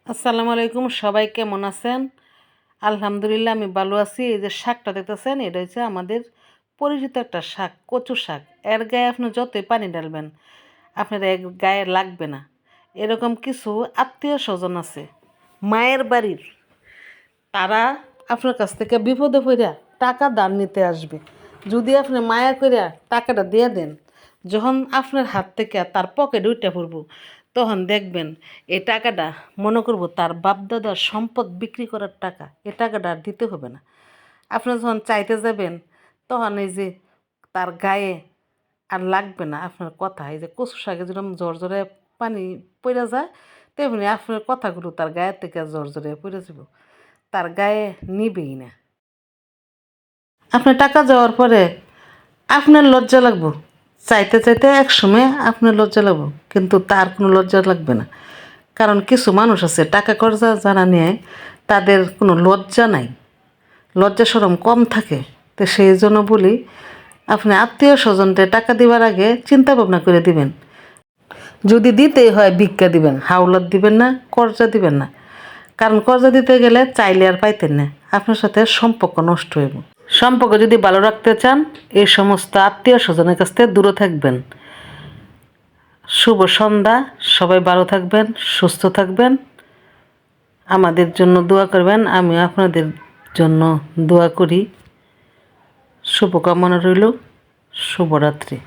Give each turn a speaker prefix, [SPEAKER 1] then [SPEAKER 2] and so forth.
[SPEAKER 1] আসসালামু আলাইকুম, সবাই কেমন আছেন? আলহামদুলিল্লাহ আমি ভালো আছি। এই যে শাকটা দেখতেছেন, এটা হচ্ছে আমাদের পরিচিত একটা শাক, কচু শাক। এর গায়ে আপনি যতই পানি ঢালবেন আপনার এর গায়ে লাগবে না। এরকম কিছু আত্মীয় স্বজন আছে মায়ের বাড়ির, তারা আপনার কাছ থেকে বিপদে পড়ে টাকা ধার নিতে আসবে। যদি আপনি মায়া করে টাকাটা দিয়ে দেন, যখন আপনার হাত থেকে তার পকেটে উঠে পড়ব, তখন দেখবেন এই টাকাটা মনে করব তার বাপদাদার সম্পদ বিক্রি করার টাকা। এই টাকাটা আর দিতে হবে না। আপনি যখন চাইতে যাবেন, তখন এই যে তার গায়ে আর লাগবে না আপনার কথা। এই যে কচু শাকে যেরকম জ্বর জ্বরে পানি পড়ে যায়, তেমনি আপনার কথাগুলো তার গায়ের থেকে জ্বর জ্বরে পড়ে যাব, তার গায়ে নিবেই না। আপনার টাকা যাওয়ার পরে আপনার লজ্জা লাগবো, চাইতে চাইতে এক সময় আপনার লজ্জা লাগবো, কিন্তু তার কোনো লজ্জা লাগবে না। কারণ কিছু মানুষ আছে টাকা কর্জা যারা নেয়, তাদের কোনো লজ্জা নাই, লজ্জা শরম কম থাকে। তো সেই জন্য বলি, আপনি আত্মীয় স্বজনদের টাকা দিবার আগে চিন্তা ভাবনা করে দিবেন। যদি দিতেই হয় ভিক্ষা দিবেন, হাওলাত দিবেন না, কর্জা দিবেন না। কারণ কর্জা দিতে গেলে চাইলে আর পাইতেন না, আপনার সাথে সম্পর্ক নষ্ট হইব। সম্পর্ক যদি ভালো রাখতে চান, এই সমস্ত আত্মীয় স্বজনের কাছ থেকে দূরে থাকবেন। শুভ সন্ধ্যা, সবাই ভালো থাকবেন, সুস্থ থাকবেন, আমাদের জন্য দোয়া করবেন। আমিও আপনাদের জন্য দোয়া করি। শুভকামনা রইল। শুভরাত্রি।